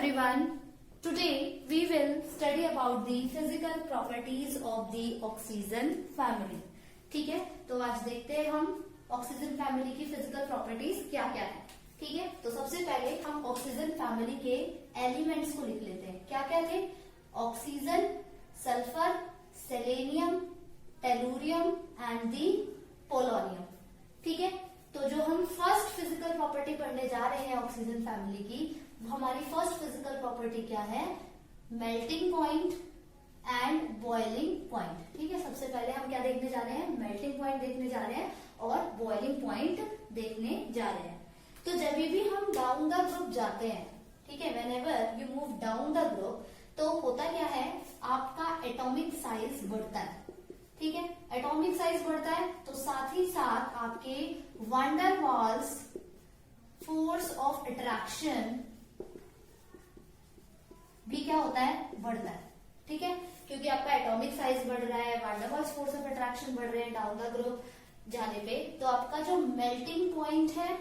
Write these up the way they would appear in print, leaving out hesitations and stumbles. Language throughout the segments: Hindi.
everyone. Today we will study about the physical properties of the oxygen family. ठीक है, तो आज देखते हैं हम ऑक्सीजन फैमिली की फिजिकल प्रॉपर्टीज क्या क्या है. ठीक है, तो सबसे पहले हम ऑक्सीजन फैमिली के एलिमेंट्स को लिख लेते हैं. क्या क्या थे? Oxygen, sulphur, selenium, tellurium and the polonium. ठीक है, तो जो हम फर्स्ट फिजिकल प्रॉपर्टी पढ़ने जा रहे हैं ऑक्सीजन फैमिली की, हमारी फर्स्ट फिजिकल प्रॉपर्टी क्या है? Melting point and boiling point. ठीक है, सबसे पहले हम क्या देखने जा रहे हैं? मेल्टिंग पॉइंट देखने जा रहे हैं और बॉइलिंग पॉइंट देखने जा रहे हैं. तो जब भी हम डाउन द ग्रुप जाते हैं, ठीक है, whenever you move down the group, तो होता क्या है? आपका एटॉमिक साइज बढ़ता है. ठीक है, एटॉमिक साइज बढ़ता है तो साथ ही साथ आपके wonder walls force of attraction भी क्या होता है? बढ़ता है. ठीक है, क्योंकि आपका एटॉमिक साइज बढ़ रहा है, wonder walls force of attraction बढ़ रहे हैं डाउन द ग्रुप जाने पे, तो आपका जो मेल्टिंग पॉइंट है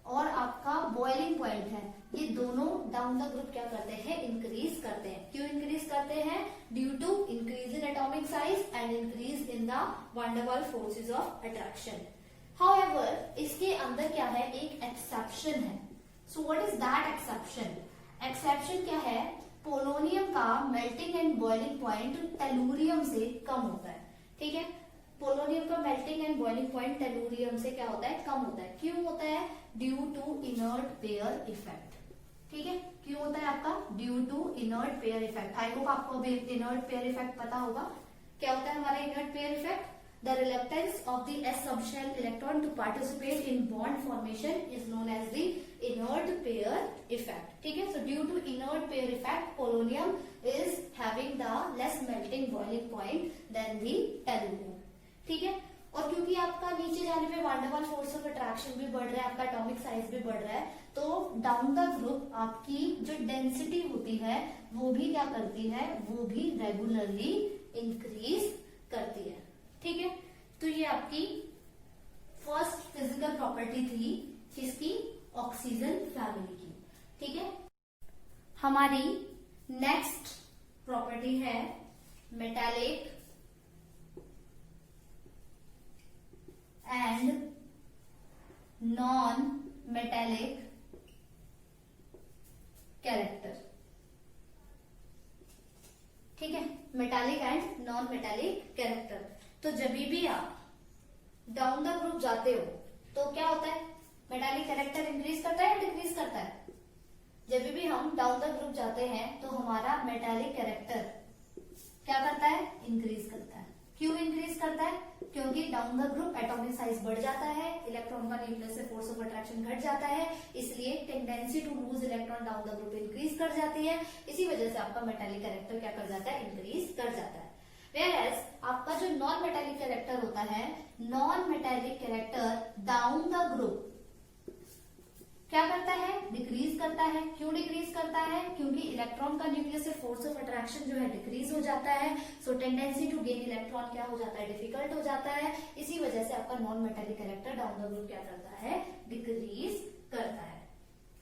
और आपका बॉइलिंग पॉइंट है, ये दोनों डाउन द ग्रुप क्या करते हैं? इंक्रीज करते हैं. क्यों इंक्रीज करते हैं? Due to increase in atomic size and increase in the van der Waals forces of attraction. However, इसके अंदर क्या है? एक एक्सेप्शन है. So what is that exception? Exception क्या है? पोलोनियम का melting and boiling point tellurium से कम होता है. ठीक है, पोलोनियम का melting and boiling point tellurium से क्या होता है? कम होता है. क्यों होता है? Due to inert pair effect. ठीक है, क्यों होता है आपका? Due to inert pair effect. I hope आपको अभी इनर्ट पेयर इफेक्ट पता होगा. क्या होता है हमारा inert pair effect? The reluctance of the s subshell electron to participate in bond formation is known as the inert pair effect. ठीक है, so due to inert pair effect, polonium is having the less melting boiling point than the tellurium. ठीक है, और क्योंकि आपका नीचे जाने पे wonder wall force of attraction भी बढ़ रहा है, आपका एटॉमिक साइज भी बढ़ रहा है, तो डाउन द ग्रुप आपकी जो डेंसिटी होती है वो भी क्या करती है? वो भी रेगुलरली इंक्रीज करती है. ठीक है, तो ये आपकी फर्स्ट फिजिकल प्रॉपर्टी थी किसकी? ऑक्सीजन फैमिली की. ठीक है, हमारी नेक्स्ट प्रॉपर्टी है metallic and non metallic character. ठीक है, metallic and non metallic character. तो जब भी आप डाउन द ग्रुप जाते हो तो क्या होता है? मेटालिक कैरेक्टर इंक्रीज करता है या डिक्रीज करता है? जब भी हम डाउन द ग्रुप जाते हैं तो हमारा मेटालिक कैरेक्टर क्या करता है? इंक्रीज करता है. क्यों इंक्रीज करता है? क्योंकि down the group atomic size बढ़ जाता है, इलेक्ट्रॉन का न्यूक्लियस से फोर्स ऑफ अट्रैक्शन घट जाता है, इसलिए tendency to lose electron down the group increase कर जाती है. इसी वजह से आपका मेटालिक कैरेक्टर क्या कर जाता है? इंक्रीज कर जाता है. Whereas आपका जो नॉन मेटालिक कैरेक्टर होता है, non metallic character down the group क्या करता है? डिक्रीज करता है. क्यों डिक्रीज करता है? क्योंकि इलेक्ट्रॉन का न्यूक्लियस से फोर्स ऑफ अट्रैक्शन जो है डिक्रीज हो जाता है. सो टेंडेंसी टू गेन इलेक्ट्रॉन क्या हो जाता है? डिफिकल्ट हो जाता है. इसी वजह से आपका non metallic character down the group क्या करता है? डिक्रीज करता है.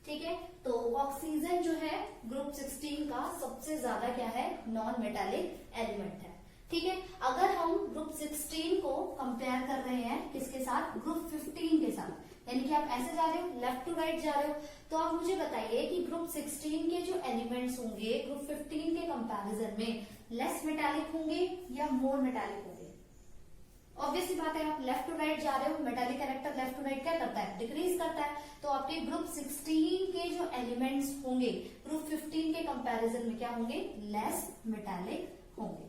ठीक है, तो ऑक्सीजन जो है ग्रुप 16 का सबसे ज्यादा क्या है? नॉन मेटालिक एलिमेंट है. ठीक है, अगर हम ग्रुप 16 को कंपेयर कर रहे हैं किसके साथ? ग्रुप 15 के साथ. यानी कि आप ऐसे जा रहे हो, लेफ्ट टू राइट जा रहे हो, तो आप मुझे बताइए कि ग्रुप 16 के जो एलिमेंट्स होंगे ग्रुप 15 के कंपैरिजन में लेस मेटालिक होंगे या मोर मेटालिक होंगे? ऑब्वियसली बात है, आप लेफ्ट टू राइट जा रहे हो, metallic character left to right क्या करता है? डिक्रीज करता है. तो आपके ग्रुप 16 के जो एलिमेंट्स होंगे ग्रुप 15 के कंपैरिजन में क्या होंगे? लेस मेटालिक होंगे.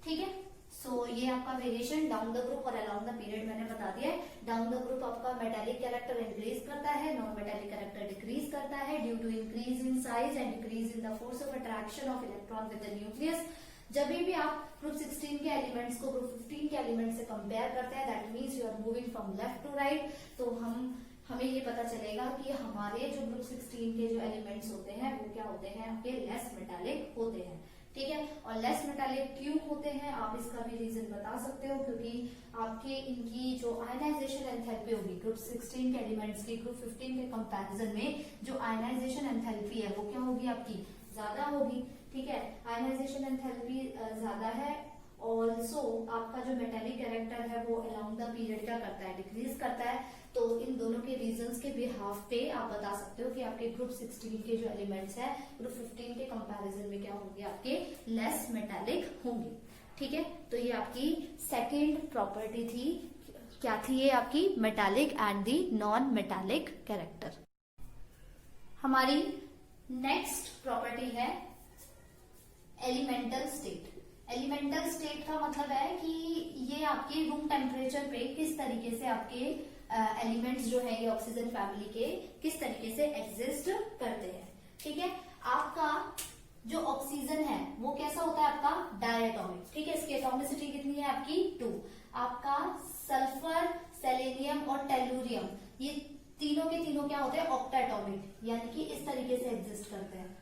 ठीक है, सो ये आपका वेरिएशन डाउन द ग्रुप और अलाउंग द पीरियड मैंने बता दिया है. डाउन द ग्रुप आपका मेटालिक कैरेक्टर इंक्रीज करता है, नॉन मेटालिक कैरेक्टर डिक्रीज करता है due to increase in size and decrease in the force of attraction of electron with the nucleus. जब भी आप ग्रुप 16 के एलिमेंट्स को ग्रुप 15 के एलिमेंट से कंपेयर करते हैं, that means you are moving from left to right, तो हमें ये पता चलेगा कि हमारे जो ग्रुप 16 के जो एलिमेंट्स होते हैं वो क्या होते हैं? आपके लेस मेटालिक होते हैं. ठीक है। और लेस मेटालिक क्यों होते हैं आप इसका भी रीजन बता सकते हो, क्योंकि आपके इनकी जो आयनाइजेशन एंथैल्पी होगी ग्रुप 16 के एलिमेंट्स की ग्रुप 15 के कंपैरिजन में जो आयनाइजेशन एंथैल्पी है वो क्या होगी आपकी ज्यादा होगी। ठीक है, आयनाइजेशन एंथैल्पी ज्यादा है। ऑल्सो आपका जो मेटालिक कैरेक्टर है वो अलोंग द पीरियड क्या करता है, डिक्रीज करता है। तो इन दोनों के रीजंस के बिहाफ पे आप बता सकते हो कि आपके ग्रुप 16 के जो एलिमेंट्स है ग्रुप 15 के कंपैरिजन में क्या होंगे, आपके लेस मेटालिक होंगे। ठीक है, तो ये आपकी सेकेंड प्रॉपर्टी थी। क्या थी ये आपकी, metallic and the non metallic character. हमारी नेक्स्ट प्रॉपर्टी है एलिमेंटल स्टेट। एलिमेंटल स्टेट का मतलब है कि ये आपके रूम टेम्परेचर पे किस तरीके से आपके एलिमेंट्स जो है ये ऑक्सीजन फैमिली के किस तरीके से एग्जिस्ट करते हैं। ठीक है, आपका जो ऑक्सीजन है वो कैसा होता है, आपका डायटोमिक। ठीक है, इसकी एटॉमिसिटी कितनी है आपकी 2। आपका सल्फर, सेलेनियम और टेलुरियम ये तीनों के तीनों क्या होते हैं, ऑक्टाटॉमिक, यानी कि इस तरीके से एग्जिस्ट करते हैं।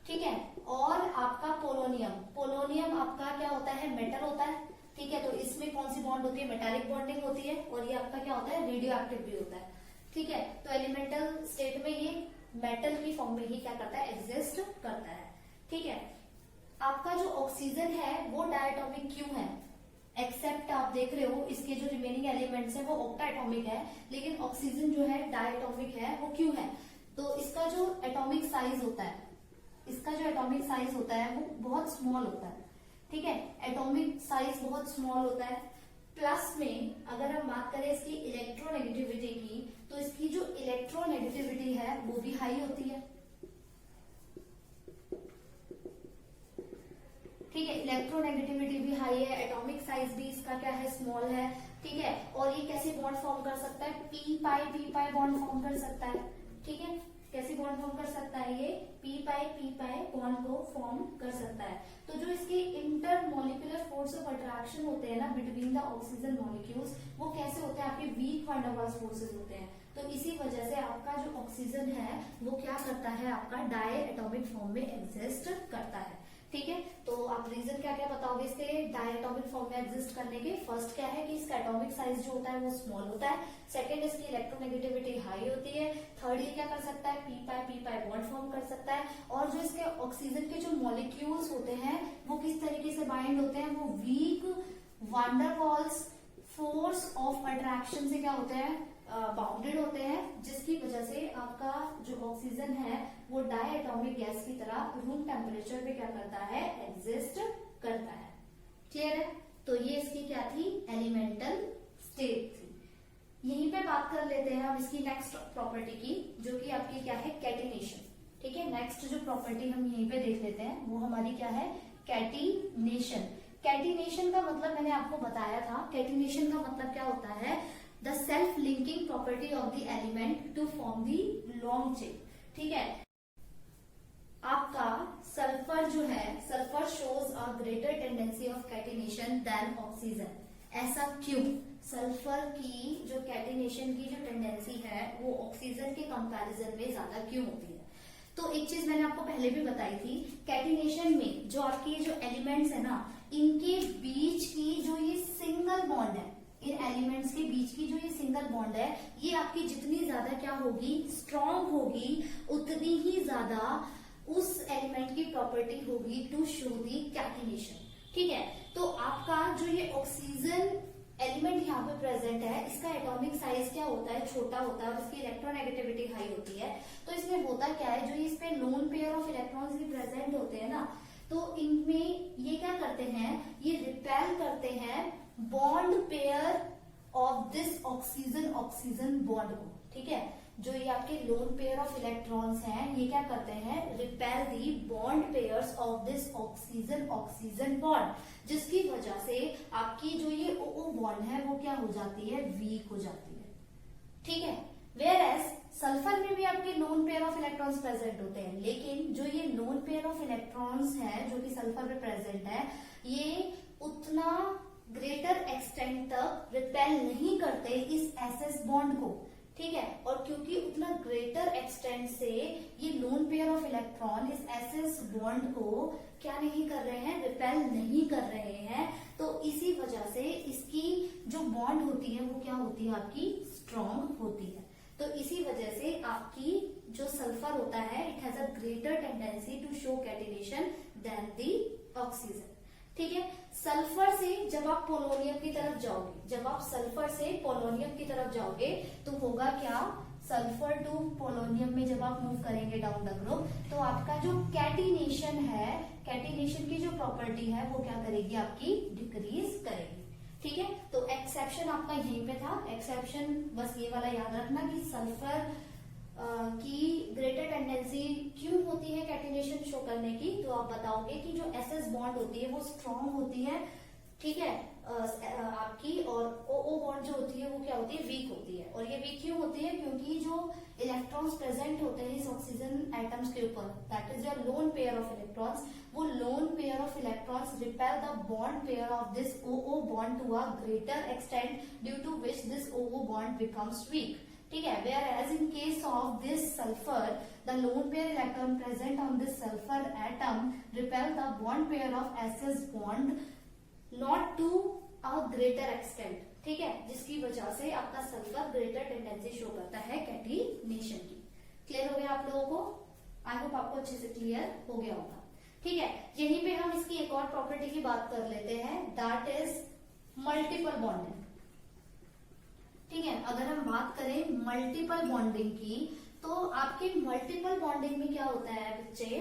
ठीक है, और आपका पोलोनियम, पोलोनियम आपका क्या होता है, मेटल होता है। ठीक है, तो इसमें कौन सी बॉन्ड होती है, मेटालिक बॉन्डिंग होती है, और ये आपका क्या होता है, रेडियो एक्टिव भी होता है। ठीक है, तो एलिमेंटल स्टेट में ये मेटल की फॉर्म में ही क्या करता है, एग्जिस्ट करता है। ठीक है, आपका जो ऑक्सीजन है वो डायटोमिक क्यों है, एक्सेप्ट आप देख रहे हो इसके जो रिमेनिंग एलिमेंट्स है वो ऑक्टा एटॉमिक है, लेकिन ऑक्सीजन जो है डायटोमिक है। वो क्यों है, तो इसका जो एटॉमिक साइज होता है, इसका जो एटॉमिक साइज होता है वो बहुत स्मॉल होता है। ठीक है, एटॉमिक साइज बहुत स्मॉल होता है। प्लस में अगर हम बात करें इसकी इलेक्ट्रोनेगेटिविटी की, तो इसकी जो इलेक्ट्रोनेगेटिविटी है वो भी हाई होती है। ठीक है, इलेक्ट्रोनेगेटिविटी भी हाई है, एटॉमिक साइज भी इसका क्या है, स्मॉल है। ठीक है, और ये कैसे बॉन्ड फॉर्म कर सकता है, पी पाई बॉन्ड फॉर्म कर सकता है। ठीक है, कैसे बॉन्ड फॉर्म कर सकता है, ये पी पाई बॉन्ड को फॉर्म कर सकता है। तो जो इसके inter molecular force of attraction होते हैं ना बिटवीन द ऑक्सीजन मॉलिक्यूल्स, वो कैसे होते हैं, आपके weak van der Waals forces होते हैं। तो इसी वजह से आपका जो ऑक्सीजन है वो क्या करता है, आपका डाई एटॉमिक फॉर्म में एग्जिस्ट करता है। ठीक है, तो आप रीजन क्या क्या बताओगे इसके डायटोमिक फॉर्म में एग्जिस्ट करने के। फर्स्ट क्या है कि इसका एटॉमिक साइज जो होता है वो स्मॉल होता है। सेकंड, इसकी इलेक्ट्रोनेगेटिविटी हाई होती है। थर्ड, ये क्या कर सकता है, पी पाई बॉन्ड फॉर्म कर सकता है। और जो इसके ऑक्सीजन के जो मॉलिक्यूल्स होते हैं वो किस तरीके से बाइंड होते हैं, वो weak van der Waals force of attraction से क्या होते हैं, बाउंडेड होते हैं, जिसकी वजह से आपका जो ऑक्सीजन है वो डाई एटॉमिक गैस की तरह रूम टेम्परेचर पे क्या करता है, एग्जिस्ट करता है। क्लियर है, तो ये इसकी क्या थी, एलिमेंटल स्टेट थी। यहीं पे बात कर लेते हैं हम इसकी नेक्स्ट प्रॉपर्टी की, जो कि आपकी क्या है, कैटिनेशन। ठीक है, नेक्स्ट जो प्रॉपर्टी हम यहीं पे देख लेते हैं वो हमारी क्या है, कैटिनेशन। कैटिनेशन का मतलब मैंने आपको बताया था, कैटिनेशन का मतलब क्या होता है, the self linking property of the element to form the long chain. ठीक है, आपका सल्फर जो है, sulphur shows a greater tendency of catenation than oxygen. ऐसा क्यों, सल्फर की जो कैटिनेशन की जो टेंडेंसी है वो ऑक्सीजन के कंपैरिजन में ज्यादा क्यों होती है। तो एक चीज मैंने आपको पहले भी बताई थी, कैटिनेशन में जो आपके जो एलिमेंट्स है ना, इनके बीच की जो ये सिंगल बॉन्ड है, इन एलिमेंट्स के बीच की जो ये सिंगल बॉन्ड है, ये आपकी जितनी ज्यादा क्या होगी, स्ट्रॉन्ग होगी, उतनी ही ज्यादा उस एलिमेंट की प्रॉपर्टी होगी टू शो दी कैटिनेशन। ठीक है, तो आपका जो ये ऑक्सीजन एलिमेंट यहाँ पे प्रेजेंट है, इसका एटॉमिक साइज क्या होता है, छोटा होता है, और इसकी इलेक्ट्रोनेगेटिविटी हाई होती है। तो इसमें होता क्या है, जो इस पे लोन पेयर ऑफ इलेक्ट्रॉन्स भी प्रेजेंट होते हैं ना, तो इनमें ये क्या करते हैं, ये रिपेल करते हैं bond pair of this oxygen oxygen bond को। ठीक है, जो ये आपके लोन पेयर ऑफ इलेक्ट्रॉन्स हैं, ये क्या करते हैं, repel the bond pairs of this oxygen oxygen bond, जिसकी वजह से आपकी जो ये ओ बॉन्ड है वो क्या हो जाती है, वीक हो जाती है। ठीक है, वेयर एज सल्फर में भी आपके loan pair of electrons present होते हैं, लेकिन जो ये लोन पेयर ऑफ इलेक्ट्रॉन्स है जो कि सल्फर में प्रेजेंट है, ये उतना ग्रेटर एक्सटेंट तक रिपेल नहीं करते इस एसएस बॉन्ड को। ठीक है। और क्योंकि उतना ग्रेटर एक्सटेंट से ये लोन पेयर ऑफ इलेक्ट्रॉन इस एसएस बॉन्ड को क्या नहीं कर रहे हैं, रिपेल नहीं कर रहे हैं, तो इसी वजह से इसकी जो बॉन्ड होती है वो क्या होती है, आपकी स्ट्रॉन्ग होती है। तो इसी वजह से आपकी जो सल्फर होता है it has a greater tendency to show catenation than the oxygen. ठीक है। सल्फर से जब आप पोलोनियम की तरफ जाओगे, जब आप सल्फर से पोलोनियम की तरफ जाओगे तो होगा क्या, सल्फर टू पोलोनियम में जब आप मूव करेंगे डाउन द ग्रुप, तो आपका जो कैटिनेशन है, कैटिनेशन की जो प्रॉपर्टी है वो क्या करेगी, आपकी डिक्रीज करेगी। ठीक है। तो एक्सेप्शन आपका यहीं पे था। एक्सेप्शन बस ये वाला याद रखना कि सल्फर की ग्रेटर टेंडेंसी क्यों होती है कैटिनेशन शो करने की, तो आप बताओगे कि जो एसएस बॉन्ड होती है वो स्ट्रॉन्ग होती है। ठीक है। आपकी और ओ बॉन्ड जो होती है वो क्या होती है, वीक होती है। और ये वीक क्यों होती है, क्योंकि जो इलेक्ट्रॉन्स प्रेजेंट होते हैं इस ऑक्सीजन एटम्स के ऊपर, that is your lone pair of electrons, वो lone pair of electrons repel the bond pair of this O bond to a greater extent due to which this O bond becomes weak. ठीक है। Whereas in case of this sulfur, the lone pair electron present on this sulfur atom repel the bond pair of SS bond not to a greater extent। ठीक है। जिसकी वजह से आपका सल्फर ग्रेटर टेंडेंसी शो करता है कैटिनेशन की। क्लियर हो गया आप लोगों को? आई होप आपको अच्छे से क्लियर हो गया होगा। ठीक है। यहीं पे हम इसकी एक और प्रॉपर्टी की बात कर लेते हैं, दैट इज मल्टीपल बॉन्डिंग। ठीक है। अगर हम बात करें मल्टीपल बॉन्डिंग की, तो आपके मल्टीपल बॉन्डिंग में क्या होता है बच्चे,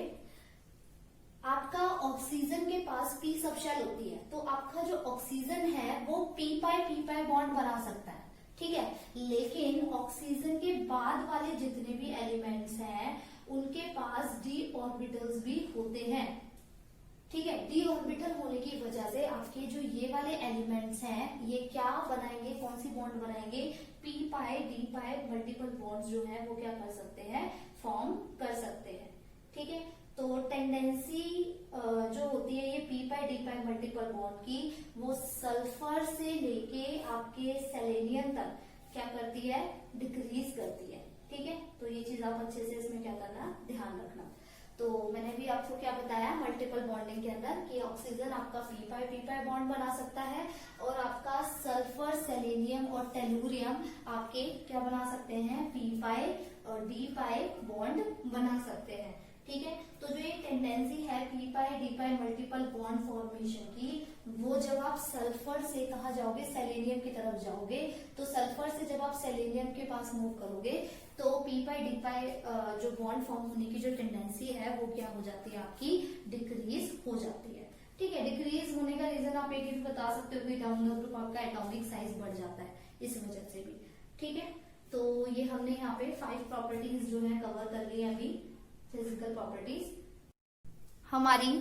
आपका ऑक्सीजन के पास पी सब शेल होती है, तो आपका जो ऑक्सीजन है वो पी पाई बॉन्ड बना सकता है। ठीक है। लेकिन ऑक्सीजन के बाद वाले जितने भी एलिमेंट्स हैं उनके पास डी ऑर्बिटल्स भी होते हैं। ठीक है। डी ऑर्बिटल होने की वजह से आपके जो ये वाले एलिमेंट्स हैं ये क्या बनाएंगे, कौन सी बॉन्ड बनाएंगे, पी पाई डी पाई मल्टीपल बॉन्ड्स जो है वो क्या कर सकते हैं, फॉर्म कर सकते हैं। ठीक है। तो टेंडेंसी जो होती है ये पी पाई डी पाई मल्टीपल बॉन्ड की, वो सल्फर से लेके आपके सेलेनियम तक क्या करती है, डिक्रीज करती है। ठीक है। तो ये चीज आप अच्छे से इसमें क्या करना, ध्यान रखना। तो मैंने भी आपको क्या बताया मल्टीपल बॉन्डिंग के अंदर कि ऑक्सीजन आपका पी पाई बॉन्ड बना सकता है, और आपका सल्फर सेलेनियम और टेलुरियम आपके क्या बना सकते हैं, पी पाई और डी पाई बॉन्ड बना सकते हैं। ठीक है। तो जो ये टेंडेंसी है पी पाई डी पाई मल्टीपल बॉन्ड फॉर्मेशन की, वो जब आप सल्फर से कहा जाओगे, सेलेनियम की तरफ जाओगे, तो सल्फर से जब आप सेलेनियम के पास मूव करोगे तो पी पाई डी पाई जो बॉन्ड फॉर्म होने की जो टेंडेंसी है वो क्या हो जाती है, आपकी डिक्रीज हो जाती है। ठीक है। डिक्रीज होने का रीजन आप एक ही बता सकते हो कि डाउन द ग्रुप आपका एटॉमिक साइज बढ़ जाता है, इस वजह से भी। ठीक है। तो ये हमने यहाँ पे 5 प्रॉपर्टीज जो है कवर कर ली है अभी, फिजिकल प्रॉपर्टीज। हमारी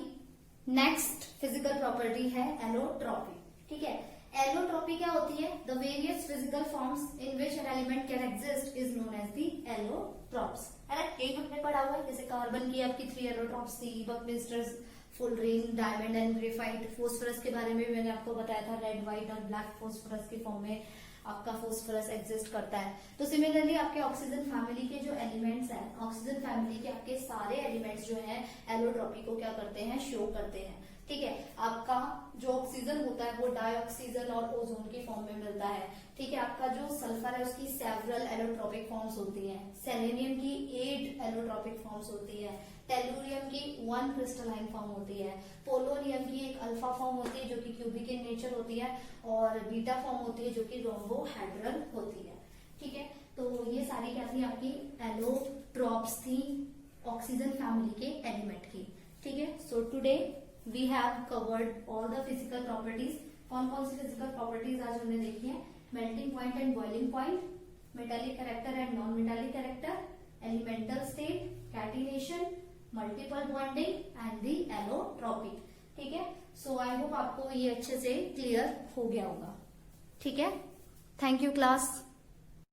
नेक्स्ट फिजिकल प्रॉपर्टी है एलोट्रॉपी। ठीक है। एलोट्रॉपी क्या होती है, the various physical forms in which an element can exist is known as the allotropes. है ना, एक हमने पढ़ा हुआ है, जैसे कार्बन की आपकी 3 एलोट्रॉप्स थी, बकमिस्टर्स, फुलरिंग, डायमंड एंड ग्रेफाइट। फोस्फरस के बारे में भी मैंने आपको बताया था, रेड, व्हाइट और ब्लैक फोस्फरस के फॉर्म में आपका फोस्फरस एग्जिस्ट करता है। तो सिमिलरली आपके ऑक्सीजन फैमिली के जो एलिमेंट्स हैं, ऑक्सीजन फैमिली के आपके सारे एलिमेंट्स जो हैं एलोट्रॉपी को क्या करते हैं, शो करते हैं। ठीक है। आपका जो ऑक्सीजन होता है वो डाइऑक्सीजन और ओजोन की फॉर्म में मिलता है। ठीक है। आपका जो सल्फर है उसकी सेवरल एलोट्रॉपिक फॉर्म्स होती हैं, सेलेनियम की 8 एलोट्रॉपिक फॉर्म्स होती है, टेलुरियम की 1 क्रिस्टलाइन फॉर्म होती है, पोलोनियम की एक अल्फा फॉर्म होती है जो कि क्यूबिक इन नेचर होती है, और बीटा फॉर्म होती है जो कि रोम्बोहेड्रल होती है। ठीक है। तो ये सारी क्या थी, आपकी एलोट्रॉप्स थी ऑक्सीजन फैमिली के एलिमेंट की। ठीक है। So today we have covered all the physical properties. कौन कौन सी फिजिकल प्रॉपर्टीज आज हमने देखी है, melting point and boiling point, metallic character and non metallic character, elemental state, catenation, multiple bonding and the allotropy. ठीक है। सो आई होप आपको ये अच्छे से क्लियर हो गया होगा। ठीक है। Thank you class.